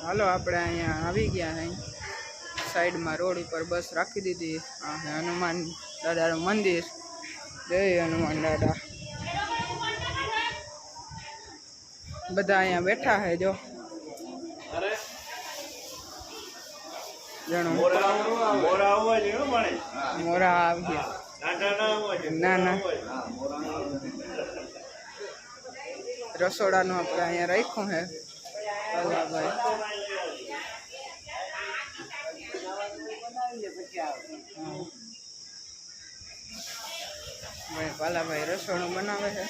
હાલો આપણે અહીંયા આવી ગયા હે સાઈડમાં રોડ ઉપર બસ રાખી દીધી આ હનુમાન દાદાનું મંદિર જય હનુમાન દાદા બધા અહીંયા બેઠા હે જો જણો મોરા આવી ગયા ના ના રસોડાનું આપણે અહીંયા રાખ્યું હે પાલાભાઈ રસોડું બનાવે છે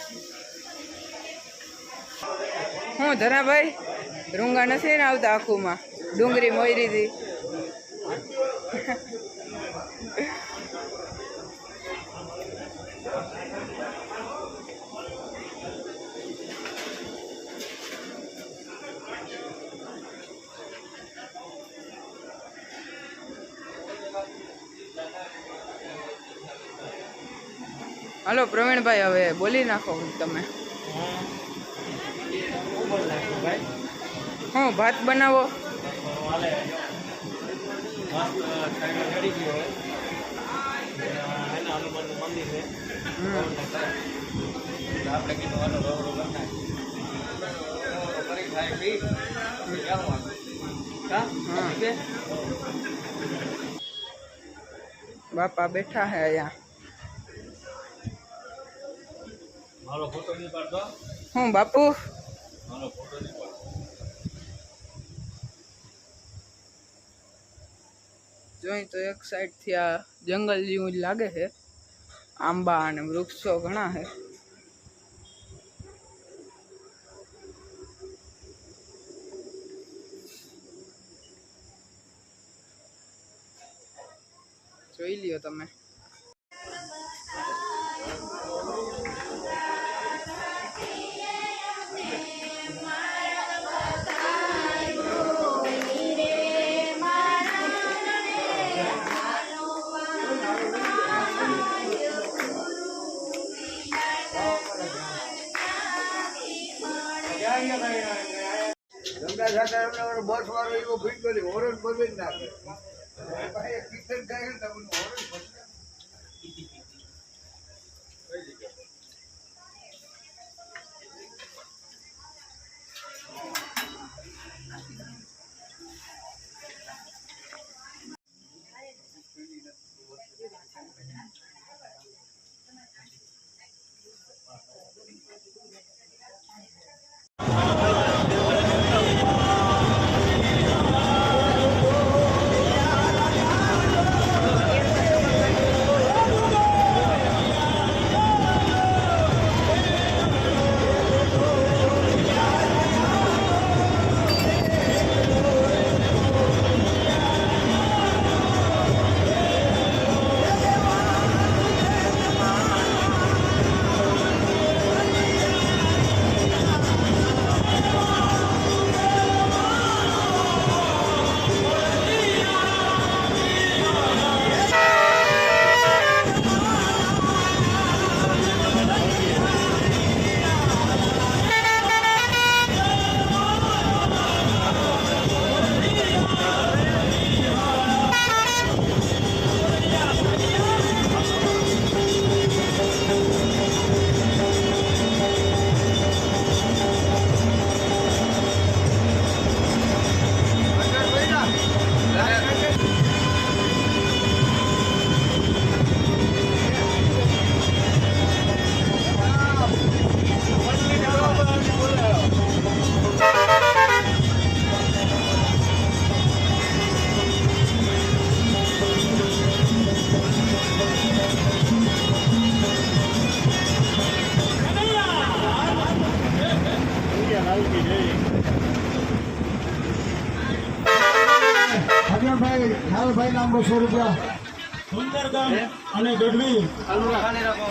હું ધરાભાઈ રૂંગા નથી ને આવતા આખુંમાં ડુંગળી મોયરી હતી હાલો પ્રવીણભાઈ હવે બોલી નાખો તમે હું ભાત બનાવો બાપા બેઠા હે અહીંયા મારો ફોટો નહીં પાડતો હું બાપુ મારો ફોટો નહીં પાડતો જોઈ તો એક સાઈડ થી આ જંગલ જેવું જ લાગે છે આંબા અને વૃક્ષો ઘણા છે જોઈ લ્યો તમે बस वालों को फिट कर ओरन बदल ना भाई किचन का है तब ओरन ખાલભાઈ નામ 200 રૂપિયા સુંદરગામ અને ગઢવી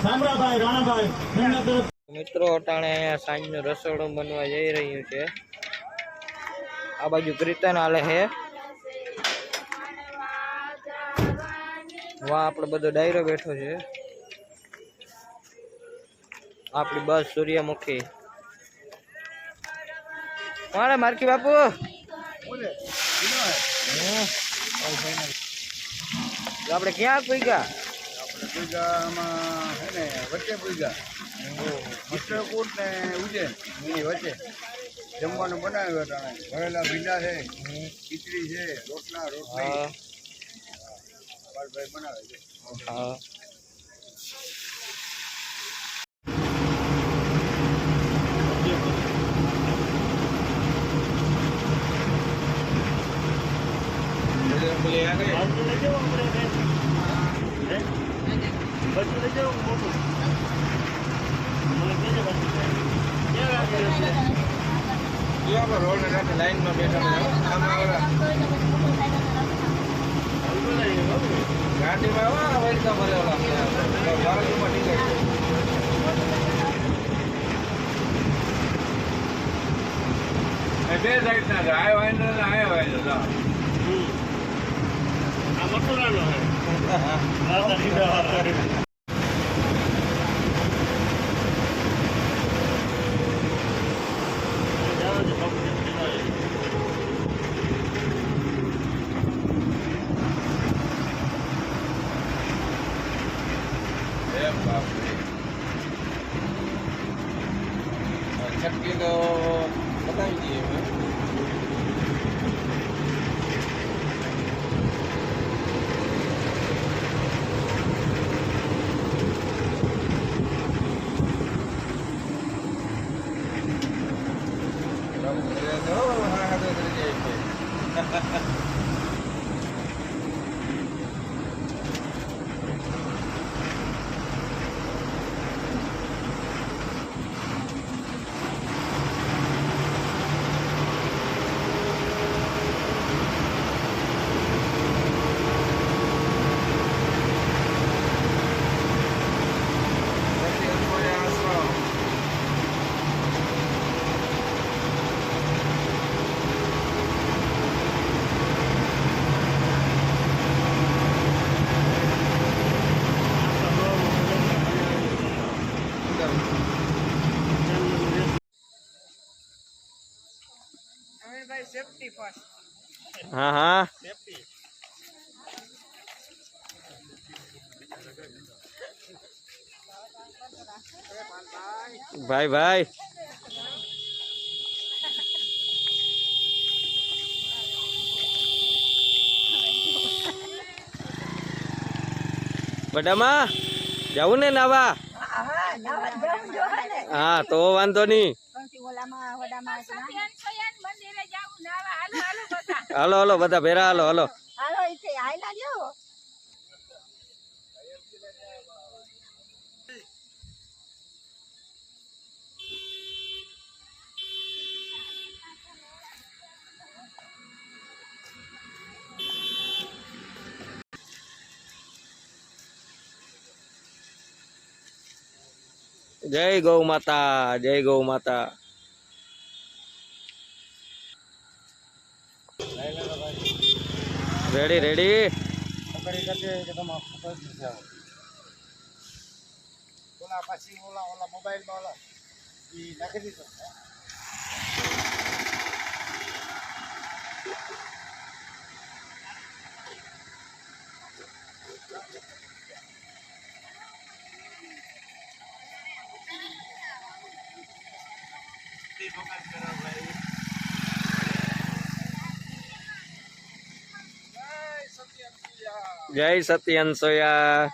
સામરાભાઈ રાણાભાઈ એમના તરફ મિત્રો અટાણે અહીંયા સાંજનું રસોડું બનવા જઈ રહ્યું છે. આ બાજુ કીર્તન હાલે છે. વાહ આપણો બધો ડાયરો બેઠો છે. આપણી બસ સૂર્યમુખી. મારે મારકી બાપુ આપણે ક્યાં પૂગ્યા? પૂજામાં હે ને વચ્ચે પૂજા ચિત્રકૂટ ને ઉજ્જૈન એની વચ્ચે જમવાનું બનાવ્યું હતા. ભરેલા ભીંડા છે, ખીચડી છે, રોટલા રોટલી હા ભાઈ બનાવે છે. હા લાઈનમાં બેઠા ગાડીમાં વૈસા ભરેલા બે સાઈડ ના છે. આ વાઇન્ડર ને આ વાઇન્ડર. આ મટોરાનો છે. છટકી તો બતાવી દઈએ અમે. Safety first. હા હા ભાઈ ભાઈ બડામાં જવું ને નાવા? હા તો વાંધો નહીં. હાલો હાલો બધા ભેરા હાલો હાલો. જય ગૌ માતા, જય ગૌ માતા. Ready ready. ઓલા મોબાઈલમાં ઓલા નાખી દીધો. જય સત્યન સોયા.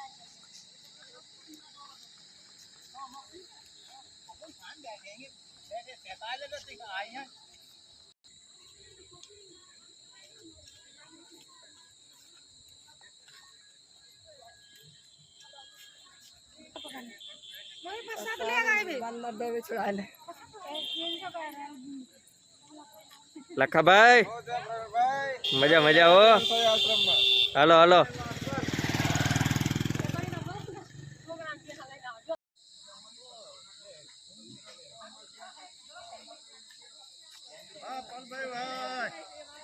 લખાભાઈ મજા મજા હો. હાલો હાલો.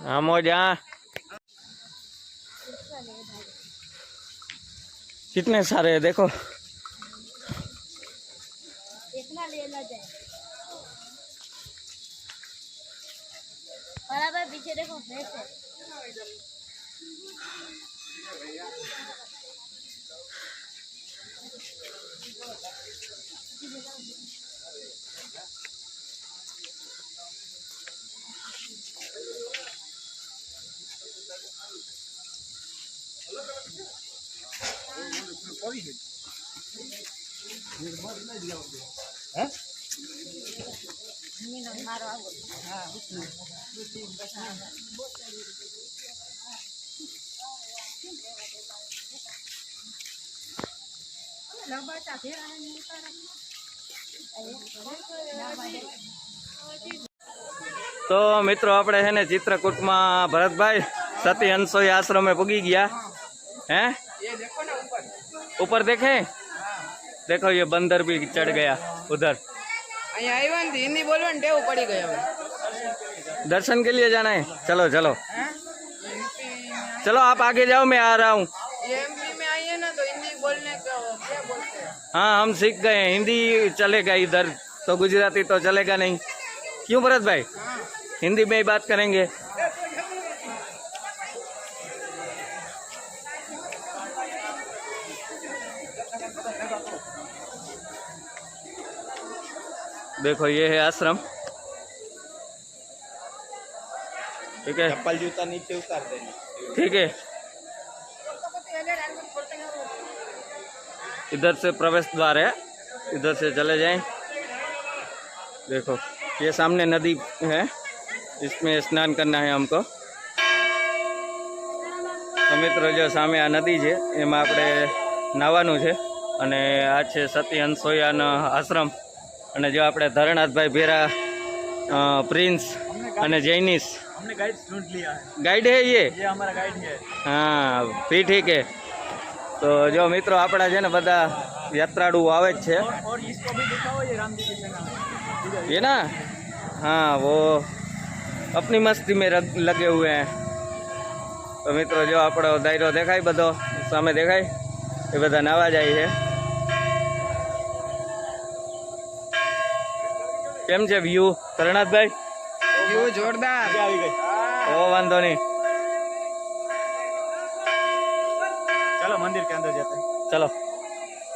हाँ मोजा कितने सारे है देखो. इतना लेना जाए बराबर पीछे देखो भैंस है. तो मित्रों આપણે है ने चित्रकूट में भरतभाई सती हंसोई आश्रम में पुगी गया हैं. ये देखो ना ऊपर. ऊपर देखे देखो ये बंदर भी चढ़ गया उधर. અહીંયા આવ્યા ને હિન્દી બોલવાની ટેવ પડી ગઈ હવે. दर्शन के लिए जाना है. चलो चलो हैं? चलो आप आगे जाओ मैं आ रहा हूँ. ये एमपी में आइए ना तो हिंदी बोलने का क्या बोलते हैं. हाँ हम सीख गए हैं. हिंदी चलेगा इधर तो गुजराती तो चलेगा नहीं. क्यों भरत भाई हाँ. हिंदी में ही बात करेंगे. देखो ये है आश्रम. ठीक है चप्पल जूता नीचे उतार देना. ठीक है. इधर से प्रवेश द्वार है. इधर से चले जाएं. देखो ये सामने नदी है. इसमें स्नान करना है हमको. तो मित्रों जो सामे आ नदी है एम આપણે નાવાનું છે અને આ છે સતી હંસોયાનો આશ્રમ. અને જો આપણે ધરણાથભાઈ ભેરા પ્રિન્સ અને જૈનિશ हमने गाइड ढूंढ लिया है. गाइड है ये. हमारा गाइड है. हाँ फिर ठीक है. तो जो मित्रों આપણા છે ને બધા યાત્રાળુ આવે જ છે. और इसको भी दिखाओ ये राम जी की सेना. ये ना हाँ वो अपनी मस्ती में लगे हुए हैं. तो मित्रों जो આપણો દાયરો દેખાય બધો સામે દેખાય એ બધા નાવા જાય છે. કેમ છે વ્યૂ કરણાથભાઈ? વ્યૂ જોરદાર. આવી ગઈ. ઓ વાંધો નહીં. चलो मंदिर के अंदर जाते हैं. ચલો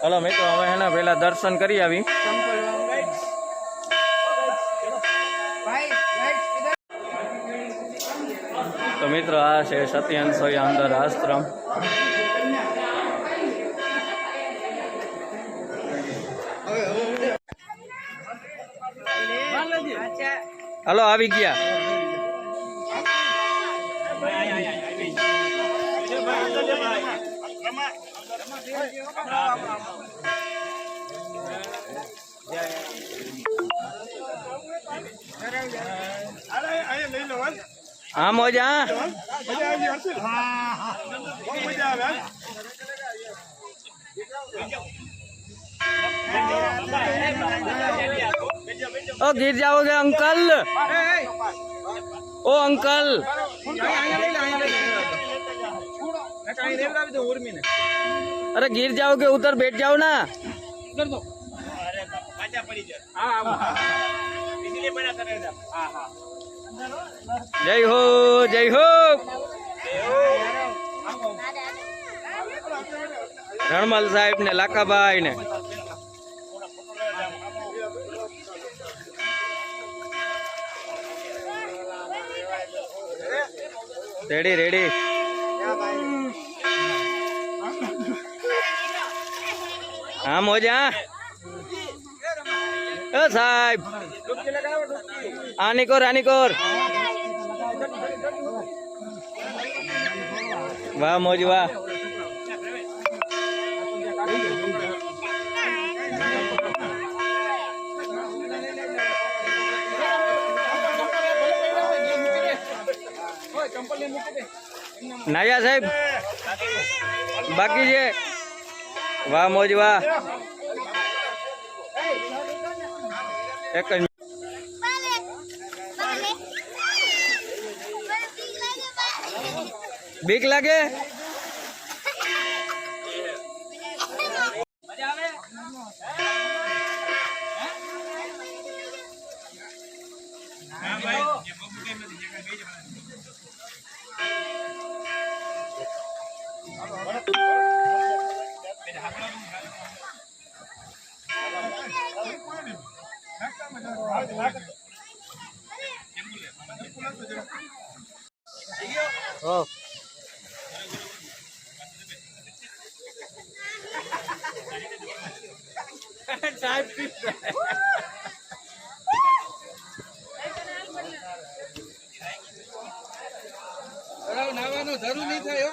હલો મિત્રો હવે હે ને પહેલા દર્શન કરી આવી. संपल भाई राइट इधर. તો મિત્રો આ છે સતી હંસોયા અંદર આશ્રમ. હલો આવી ગયા. હા મોજા ओ गिर जाओगे अंकल. ओ अंकल अरे गिर जाओगे उधर बैठ जाओ ना. जय हो जय हो. રણમલ સાહેબ ને લાકાભાઈ ને રેડી રેડી. હા મોજા ओ साहब आनिकोर आनिकोर वाह मौज वाह. નાયા સાહેબ બાકી છે વાહ મોજ વાહ એક જ બીક લાગે ઓ નાવાનું જરૂર નહીં થાય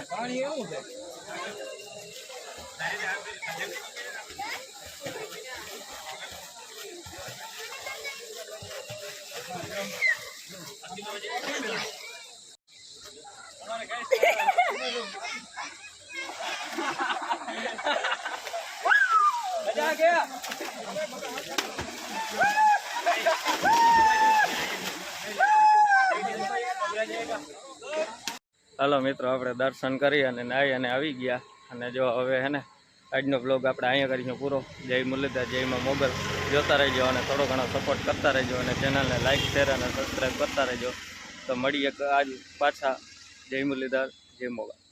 પાણી એવું છે ચાલો મિત્રો આપણે દર્શન કરી અને નાહી અને આવી ગયા અને જો હવે હે ને આજનો બ્લોગ આપણે અહીંયા કરીશું પૂરો જય મુરલીધર જય માં મોબાઈલ જોતા રહેજો અને થોડો ઘણો સપોર્ટ કરતા રહેજો અને ચેનલને લાઇક શેર અને સબસ્ક્રાઈબ કરતા રહેજો તો મળીએ આજ પાછા જય મુરલીધર જય મોબાઈલ